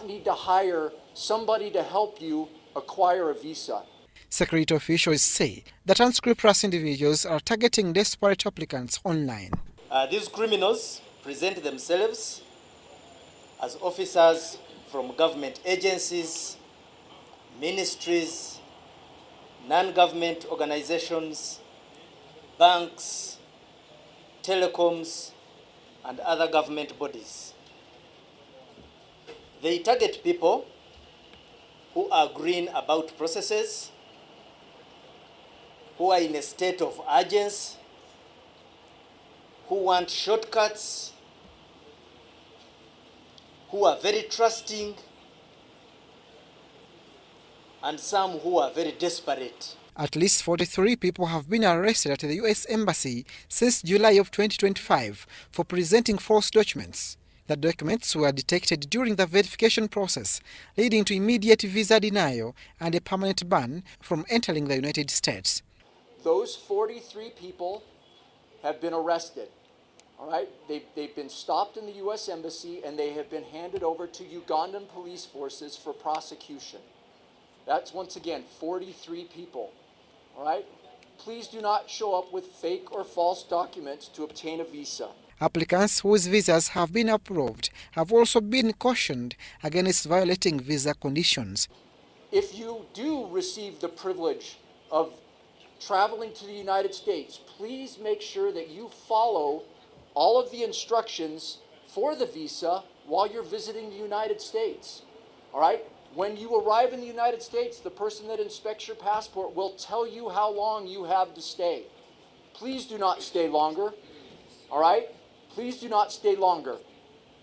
not need to hire somebody to help you acquire a visa. Security officials say that unscrupulous individuals are targeting desperate applicants online. These criminals present themselves as officers from government agencies, ministries, non-government organizations, banks, telecoms, and other government bodies. They target people who are green about processes, who are in a state of urgency, who want shortcuts, who are very trusting, and some who are very desperate. At least 43 people have been arrested at the U.S. Embassy since July of 2025 for presenting false documents. The documents were detected during the verification process, leading to immediate visa denial and a permanent ban from entering the United States. Those 43 people have been arrested. All right, they've been stopped in the U.S. Embassy and they have been handed over to Ugandan police forces for prosecution. That's, once again, 43 people. All right, please do not show up with fake or false documents to obtain a visa. Applicants whose visas have been approved have also been cautioned against violating visa conditions. If you do receive the privilege of traveling to the United States, please make sure that you follow all of the instructions for the visa while you're visiting the United States. All right? When you arrive in the United States, the person that inspects your passport will tell you how long you have to stay. Please do not stay longer. All right? Please do not stay longer.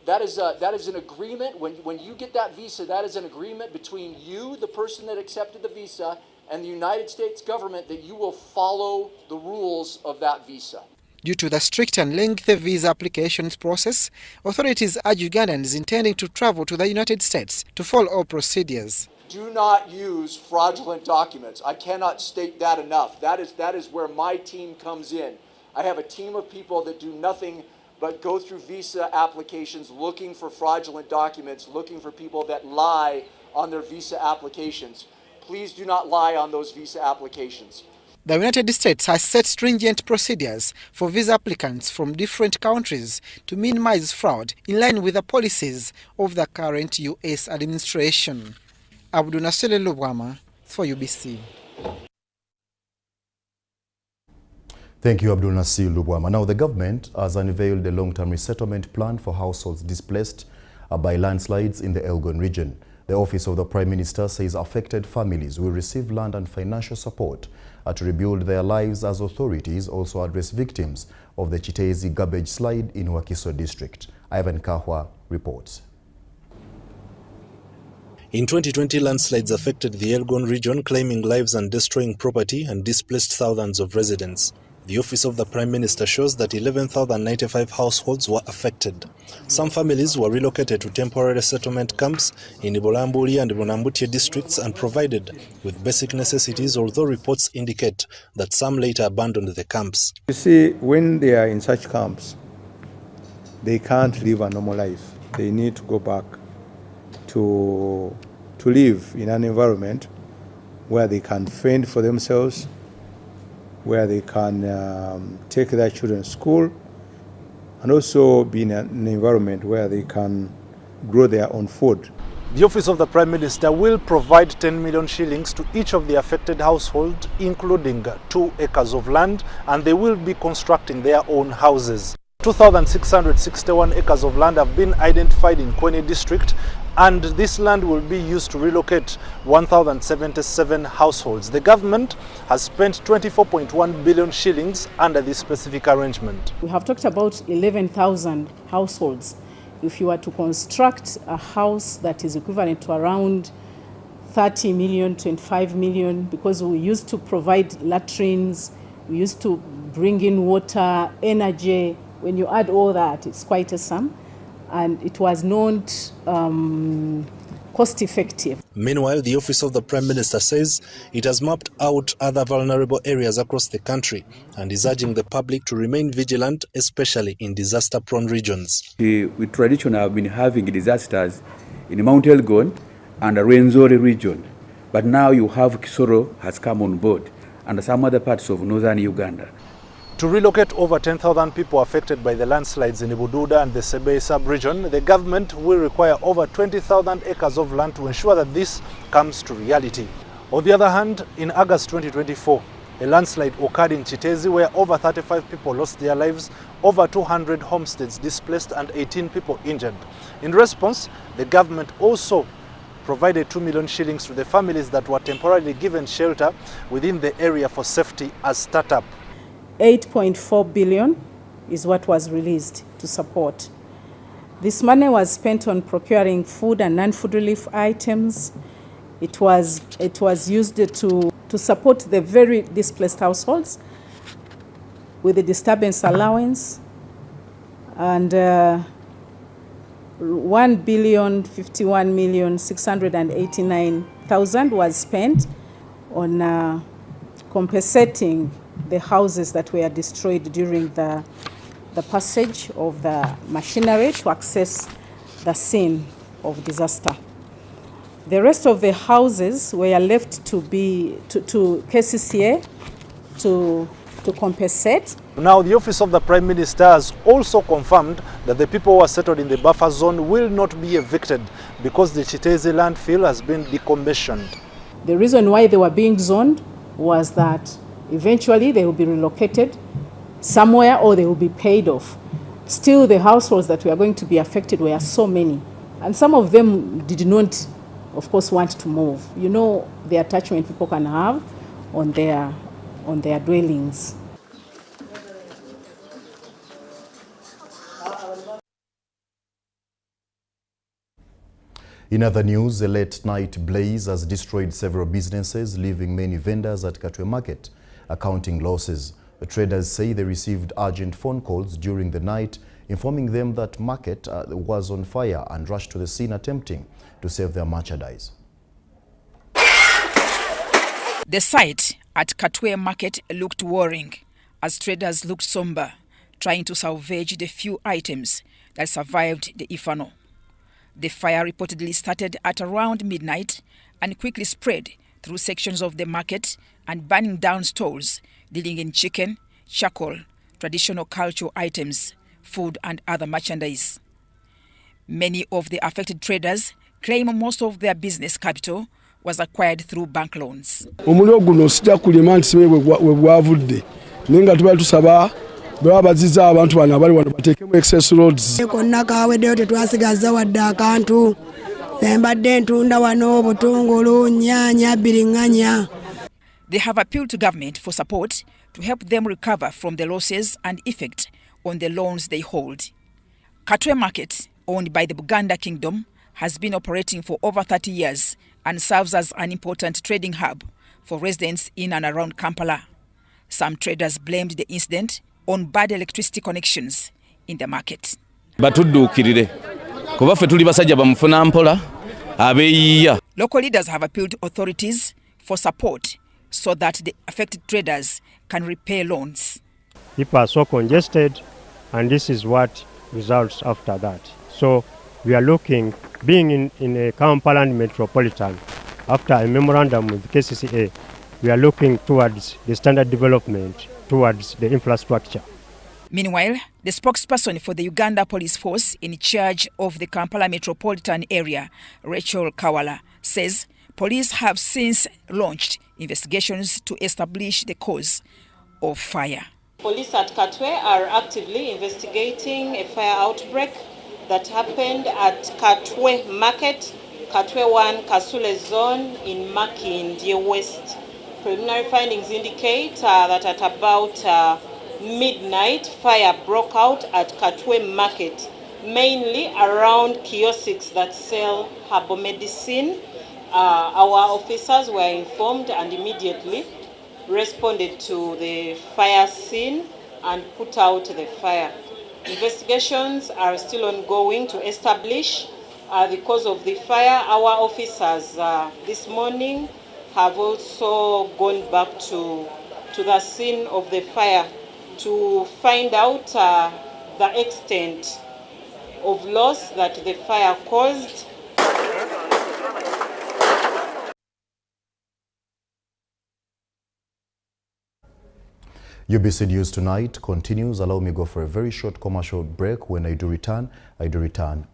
That is an agreement. When you get that visa, that is an agreement between you, the person that accepted the visa, and the United States government that you will follow the rules of that visa. Due to the strict and lengthy visa applications process, authorities urge Ugandans intending to travel to the United States to follow all procedures. Do not use fraudulent documents. I cannot state that enough. That is where my team comes in. I have a team of people that do nothing but go through visa applications looking for fraudulent documents, looking for people that lie on their visa applications. Please do not lie on those visa applications. The United States has set stringent procedures for visa applicants from different countries to minimize fraud in line with the policies of the current U.S. administration. Abdul Nasser Lubwama for UBC. Thank you, Abdul Nasser Lubwama. Now, the government has unveiled a long-term resettlement plan for households displaced by landslides in the Elgon region. The Office of the Prime Minister says affected families will receive land and financial support to rebuild their lives as authorities also address victims of the Chitezi garbage slide in Wakiso district. Ivan Kahwa reports. In 2020, landslides affected the Elgon region, claiming lives and destroying property and displaced thousands of residents. The Office of the Prime Minister shows that 11,095 households were affected. Some families were relocated to temporary settlement camps in Ibolambuli and Bonambutie districts and provided with basic necessities, although reports indicate that some later abandoned the camps. You see, when they are in such camps, they can't live a normal life. They need to go back to live in an environment where they can fend for themselves, where they can take their children to school, and also be in an environment where they can grow their own food. The Office of the Prime Minister will provide 10 million shillings to each of the affected households, including 2 acres of land, and they will be constructing their own houses. 2,661 acres of land have been identified in Kweni district, and this land will be used to relocate 1,077 households. The government has spent 24.1 billion shillings under this specific arrangement. We have talked about 11,000 households. If you were to construct a house that is equivalent to around 30 million, 25 million, because we used to provide latrines, we used to bring in water, energy. When you add all that, it's quite a sum. And it was not cost effective. Meanwhile, the Office of the Prime Minister says it has mapped out other vulnerable areas across the country and is urging the public to remain vigilant, especially in disaster-prone regions. We traditionally have been having disasters in Mount Elgon and the Rwenzori region. But now you have Kisoro has come on board and some other parts of northern Uganda. To relocate over 10,000 people affected by the landslides in Ibududa and the Sebei sub-region, the government will require over 20,000 acres of land to ensure that this comes to reality. On the other hand, in August 2024, a landslide occurred in Chitezi where over 35 people lost their lives, over 200 homesteads displaced and 18 people injured. In response, the government also provided 2 million shillings to the families that were temporarily given shelter within the area for safety as startup. 8.4 billion is what was released to support. This money was spent on procuring food and non-food relief items. It was used to support the very displaced households with the disturbance allowance, and 1,051,689,000 was spent on compensating the houses that were destroyed during the passage of the machinery to access the scene of disaster. The rest of the houses were left to KCCA to compensate. Now, the Office of the Prime Minister has also confirmed that the people who are settled in the buffer zone will not be evicted because the Chitezi landfill has been decommissioned. The reason why they were being zoned was that eventually they will be relocated somewhere or they will be paid off. Still, the households that were going to be affected were so many, and some of them did not, of course, want to move. You know, the attachment people can have on their dwellings. In other news, a late-night blaze has destroyed several businesses, leaving many vendors at Katwe market accounting losses. The traders say they received urgent phone calls during the night informing them that market was on fire and rushed to the scene attempting to save their merchandise. The site at Katwe market looked worrying as traders looked somber, trying to salvage the few items that survived the inferno. The fire reportedly started at around midnight and quickly spread through sections of the market and burning down stores dealing in chicken, charcoal, traditional cultural items, food and other merchandise. Many of the affected traders claim most of their business capital was acquired through bank loans. Omuliro guno sijja kulima nti we gwavudde nenga tubali tusaba bwe baziza abantu bano abali wano bateekemu excess roads. Konna kaaweddeyo tetwasigaza wadde akantu nembadde ntunda wano obutungulu nnyaanya bbiriŋŋanya. They have appealed to government for support to help them recover from the losses and effect on the loans they hold. Katwe market, owned by the Buganda Kingdom, has been operating for over 30 years and serves as an important trading hub for residents in and around Kampala. Some traders blamed the incident on bad electricity connections in the market. Batudduukirire kuba ffe tuli basajja bamufuna mpola abeeyiya. Local leaders have appealed to authorities for support so that the affected traders can repay loans. People are so congested, and this is what results after that. So we are looking, being in a Kampala metropolitan, after a memorandum with KCCA, we are looking towards the standard development, towards the infrastructure. Meanwhile, the spokesperson for the Uganda Police Force in charge of the Kampala metropolitan area, Rachel Kawala, says police have since launched investigations to establish the cause of fire. Police at Katwe are actively investigating a fire outbreak that happened at Katwe Market, Katwe 1, Kasule Zone in Makindye West. Preliminary findings indicate that at about midnight, fire broke out at Katwe Market, mainly around kiosks that sell herbal medicine. Our officers were informed and immediately responded to the fire scene and put out the fire. Investigations are still ongoing to establish the cause of the fire. Our officers this morning have also gone back to the scene of the fire to find out the extent of loss that the fire caused. UBC News Tonight continues. Allow me to go for a very short commercial break. When I do return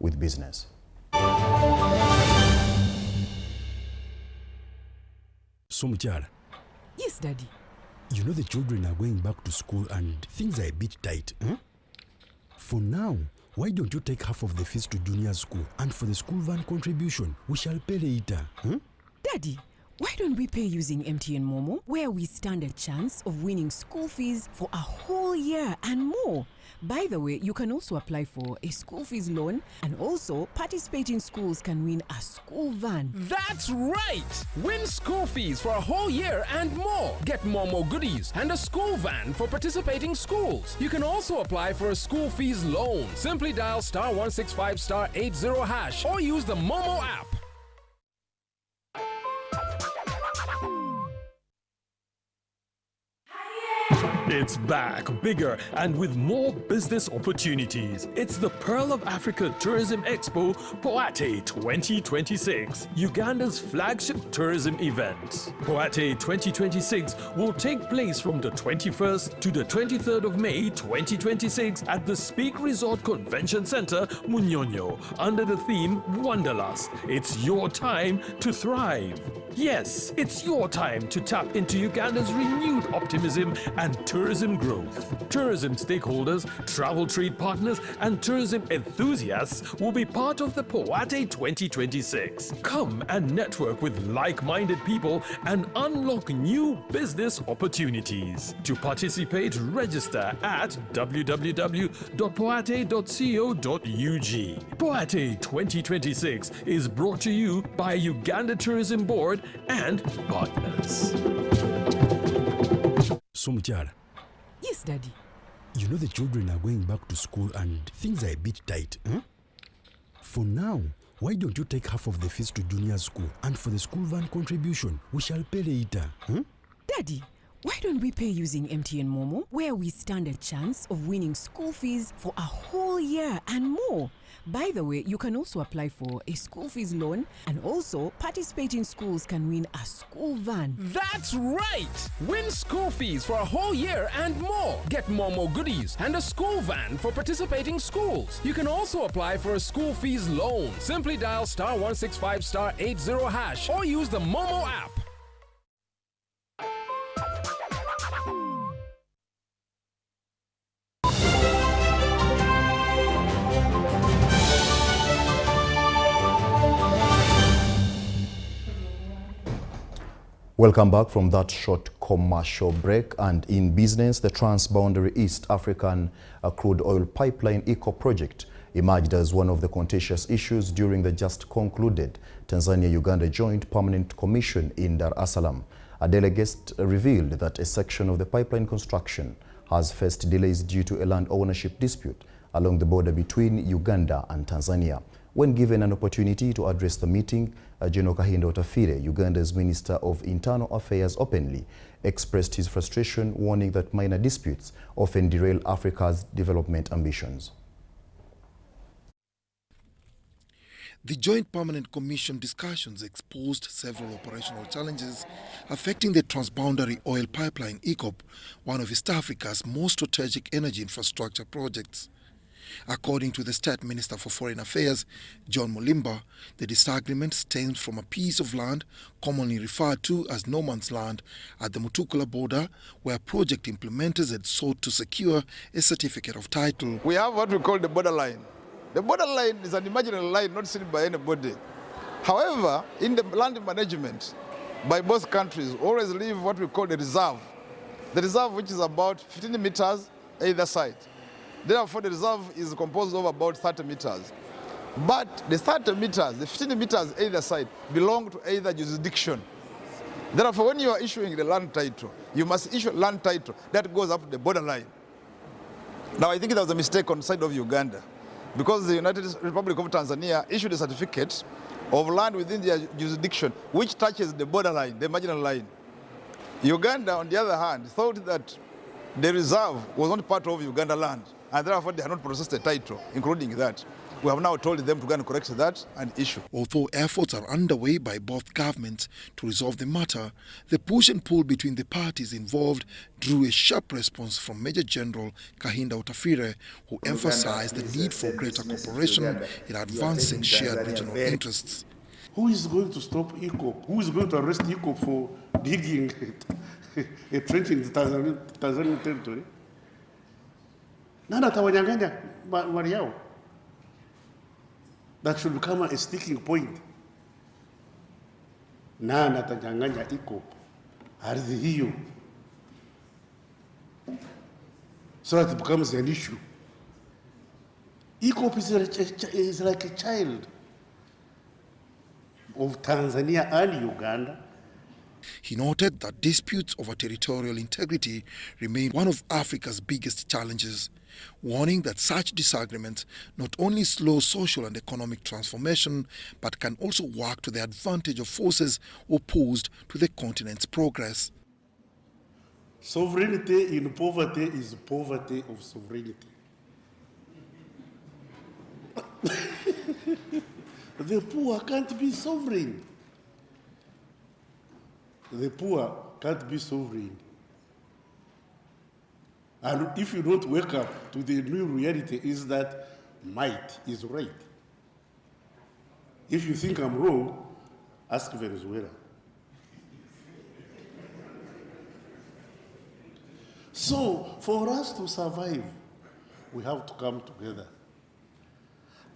with business. So, Muchara. Yes, Daddy. You know the children are going back to school and things are a bit tight. For now, why don't you take half of the fees to junior school, and for the school van contribution, we shall pay later. Daddy, why don't we pay using MTN Momo, where we stand a chance of winning school fees for a whole year and more? By the way, you can also apply for a school fees loan, and also participating schools can win a school van. That's right! Win school fees for a whole year and more. Get Momo goodies and a school van for participating schools. You can also apply for a school fees loan. Simply dial *165*80# or use the Momo app. It's back, bigger, and with more business opportunities. It's the Pearl of Africa Tourism Expo, Poate 2026, Uganda's flagship tourism event. Poate 2026 will take place from the 21st to the 23rd of May 2026 at the Speak Resort Convention Center, Munyonyo, under the theme Wanderlust. It's your time to thrive. Yes, it's your time to tap into Uganda's renewed optimism and tourism growth. Tourism stakeholders, travel trade partners, and tourism enthusiasts will be part of the Poate 2026. Come and network with like-minded people and unlock new business opportunities. To participate, register at www.poate.co.ug. Poate 2026 is brought to you by Uganda Tourism Board and partners. So, Muchara. Yes, Daddy. You know the children are going back to school and things are a bit tight. For now, why don't you take half of the fees to junior school, and for the school van contribution, we shall pay later. Daddy, why don't we pay using MTN Momo, where we stand a chance of winning school fees for a whole year and more? By the way, you can also apply for a school fees loan, and also participating schools can win a school van. That's right! Win school fees for a whole year and more. Get Momo goodies and a school van for participating schools. You can also apply for a school fees loan. Simply dial *165*80# or use the Momo app. Welcome back from that short commercial break. And in business, the Transboundary East African Crude Oil Pipeline EACOP project emerged as one of the contentious issues during the just concluded Tanzania-Uganda Joint Permanent Commission in Dar es Salaam. A delegate revealed that a section of the pipeline construction has faced delays due to a land ownership dispute along the border between Uganda and Tanzania. When given an opportunity to address the meeting, Jethro Kasaigi, Uganda's Minister of Internal Affairs, openly expressed his frustration, warning that minor disputes often derail Africa's development ambitions. The Joint Permanent Commission discussions exposed several operational challenges affecting the Transboundary Oil Pipeline EACOP, one of East Africa's most strategic energy infrastructure projects. According to the State Minister for Foreign Affairs, John Mulimba, the disagreement stems from a piece of land commonly referred to as no man's land at the Mutukula border, where project implementers had sought to secure a certificate of title. We have what we call the borderline. The borderline is an imaginary line not seen by anybody. However, in the land management by both countries, always leave what we call the reserve. The reserve, which is about 15 meters either side. Therefore, the reserve is composed of about 30 meters. But the 30 meters, the 15 meters either side, belong to either jurisdiction. Therefore, when you are issuing the land title, you must issue a land title that goes up to the borderline. Now, I think there was a mistake on the side of Uganda, because the United Republic of Tanzania issued a certificate of land within their jurisdiction, which touches the borderline, the marginal line. Uganda, on the other hand, thought that the reserve was not part of Uganda land, and therefore they had not processed a title, including that. We have now told them to go and correct that and issue. Although efforts are underway by both governments to resolve the matter, the push and pull between the parties involved drew a sharp response from Major General Kahinda Utafire, who emphasized the need for greater cooperation in advancing shared regional interests. Who is going to stop EACOP? Who is going to arrest EACOP for digging a trench in the Tanzanian territory? Nana tawanyanganya mali yao. That should become a sticking point. Nana tanyanganya EACOP ardhi hiyo, so that it becomes an issue. EACOP is like a child of Tanzania and Uganda. He noted that disputes over territorial integrity remain one of Africa's biggest challenges, warning that such disagreements not only slow social and economic transformation, but can also work to the advantage of forces opposed to the continent's progress. Sovereignty in poverty is poverty of sovereignty. The poor can't be sovereign. The poor can't be sovereign. And if you don't wake up to the new reality is that might is right. If you think I'm wrong, ask Venezuela. So for us to survive, we have to come together.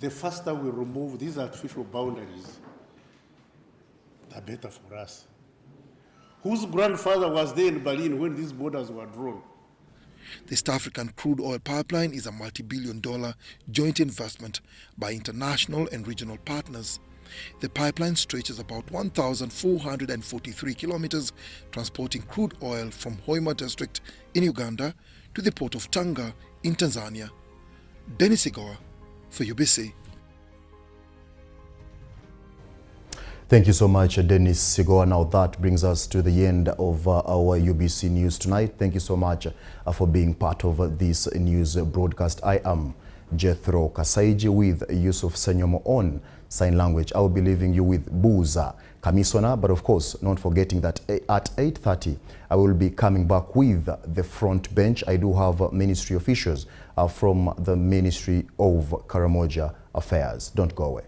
The faster we remove these artificial boundaries, the better for us. Whose grandfather was there in Berlin when these borders were drawn? The East African crude oil pipeline is a multi-billion-dollar joint investment by international and regional partners. The pipeline stretches about 1,443 kilometers, transporting crude oil from Hoima district in Uganda to the port of Tanga in Tanzania. Dennis Igoa for UBC. Thank you so much, Dennis Sigoa. Now that brings us to the end of our UBC News tonight. Thank you so much for being part of this news broadcast. I am Jethro Kasaigi with Yusuf Senyomo on sign language. I will be leaving you with Buza Kamisona, but of course, not forgetting that at 8:30, I will be coming back with the front bench. I do have ministry officials from the Ministry of Karamoja Affairs. Don't go away.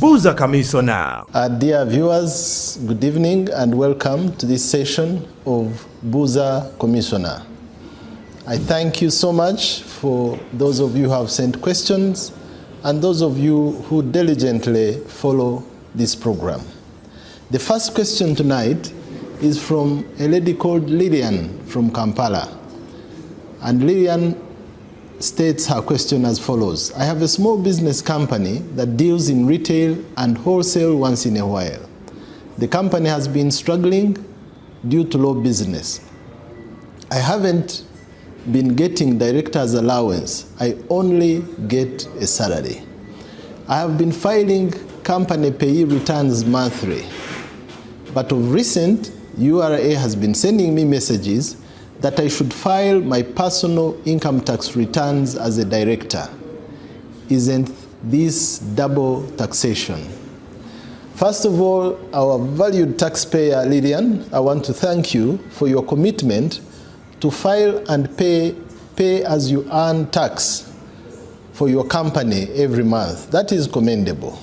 Buza Kamisona. Dear viewers, good evening and welcome to this session of Buza Commissioner. I thank you so much for those of you who have sent questions and those of you who diligently follow this program. The first question tonight is from a lady called Lillian from Kampala. And Lillian states her question as follows. I have a small business company that deals in retail and wholesale once in a while. The company has been struggling due to low business. I haven't been getting director's allowance. I only get a salary. I have been filing company payee returns monthly. But of recent, URA has been sending me messages that I should file my personal income tax returns as a director. Isn't this double taxation? First of all, our valued taxpayer, Lillian, I want to thank you for your commitment to file and pay as you earn tax for your company every month. That is commendable.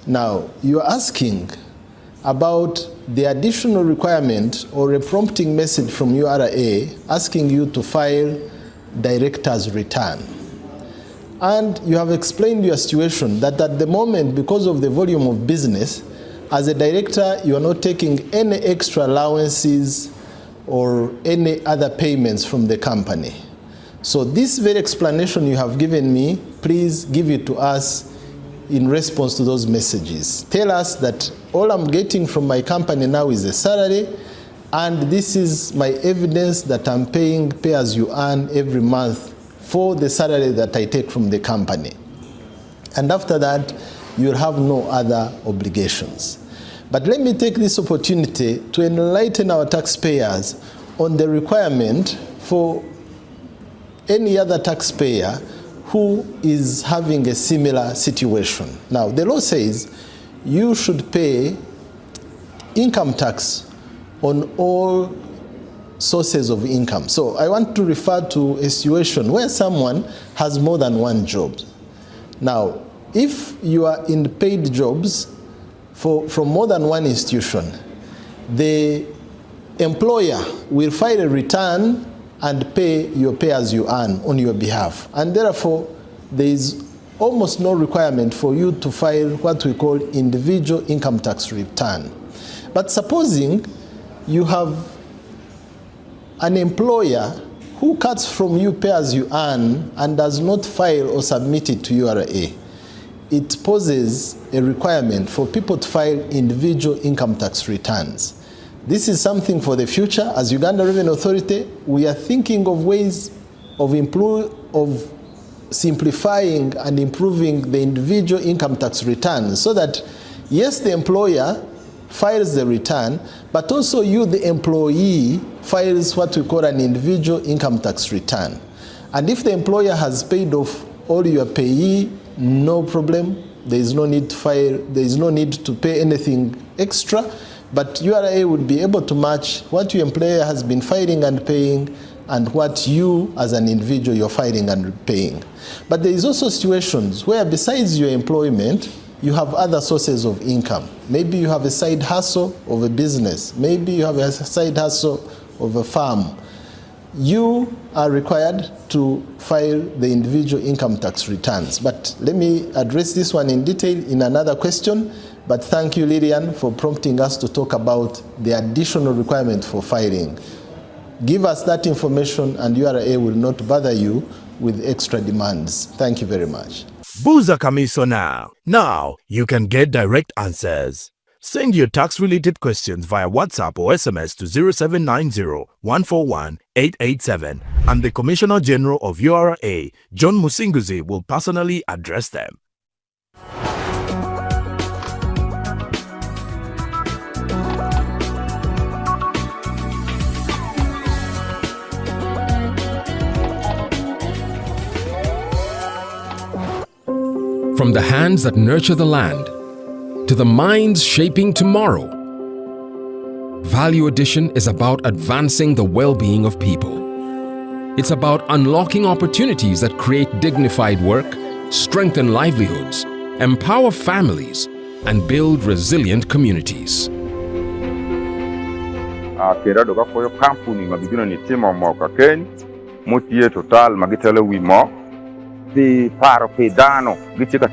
Now, you're asking about the additional requirement or a prompting message from URA asking you to file director's return. And you have explained your situation that at the moment, because of the volume of business, as a director, you are not taking any extra allowances or any other payments from the company. So this very explanation you have given me, please give it to us in response to those messages. Tell us that all I'm getting from my company now is a salary, and this is my evidence that I'm paying pay as you earn every month for the salary that I take from the company. And after that, you'll have no other obligations. But let me take this opportunity to enlighten our taxpayers on the requirement for any other taxpayer who is having a similar situation. Now, the law says you should pay income tax on all sources of income. So I want to refer to a situation where someone has more than one job. Now, if you are in paid jobs from more than one institution, the employer will file a return and pay your pay as you earn on your behalf. And therefore, there is almost no requirement for you to file what we call individual income tax return. But supposing you have an employer who cuts from you pay as you earn and does not file or submit it to URA, it poses a requirement for people to file individual income tax returns. This is something for the future. As Uganda Revenue Authority, we are thinking of ways of simplifying and improving the individual income tax returns so that, yes, the employer files the return, but also you, the employee, files what we call an individual income tax return. And if the employer has paid off all your payee, no problem. There is no need to file, there is no need to pay anything extra, but URA would be able to match what your employer has been filing and paying and what you as an individual you're filing and paying. But there is also situations where besides your employment, you have other sources of income. Maybe you have a side hustle of a business. Maybe you have a side hustle of a farm. You are required to file the individual income tax returns. But let me address this one in detail in another question. But thank you, Lillian, for prompting us to talk about the additional requirement for filing. Give us that information and URA will not bother you with extra demands. Thank you very much. Buza Commissioner. Now you can get direct answers. Send your tax-related questions via WhatsApp or SMS to 0790-141-887 and the Commissioner General of URA, John Musinguzi, will personally address them. From the hands that nurture the land to the minds shaping tomorrow, Value Addition is about advancing the well-being of people. It's about unlocking opportunities that create dignified work, strengthen livelihoods, empower families, and build resilient communities. Kerado ka koyo kampuni mabigino ni timo mo ka ken motie total magitele wi mo di paro pedano gichika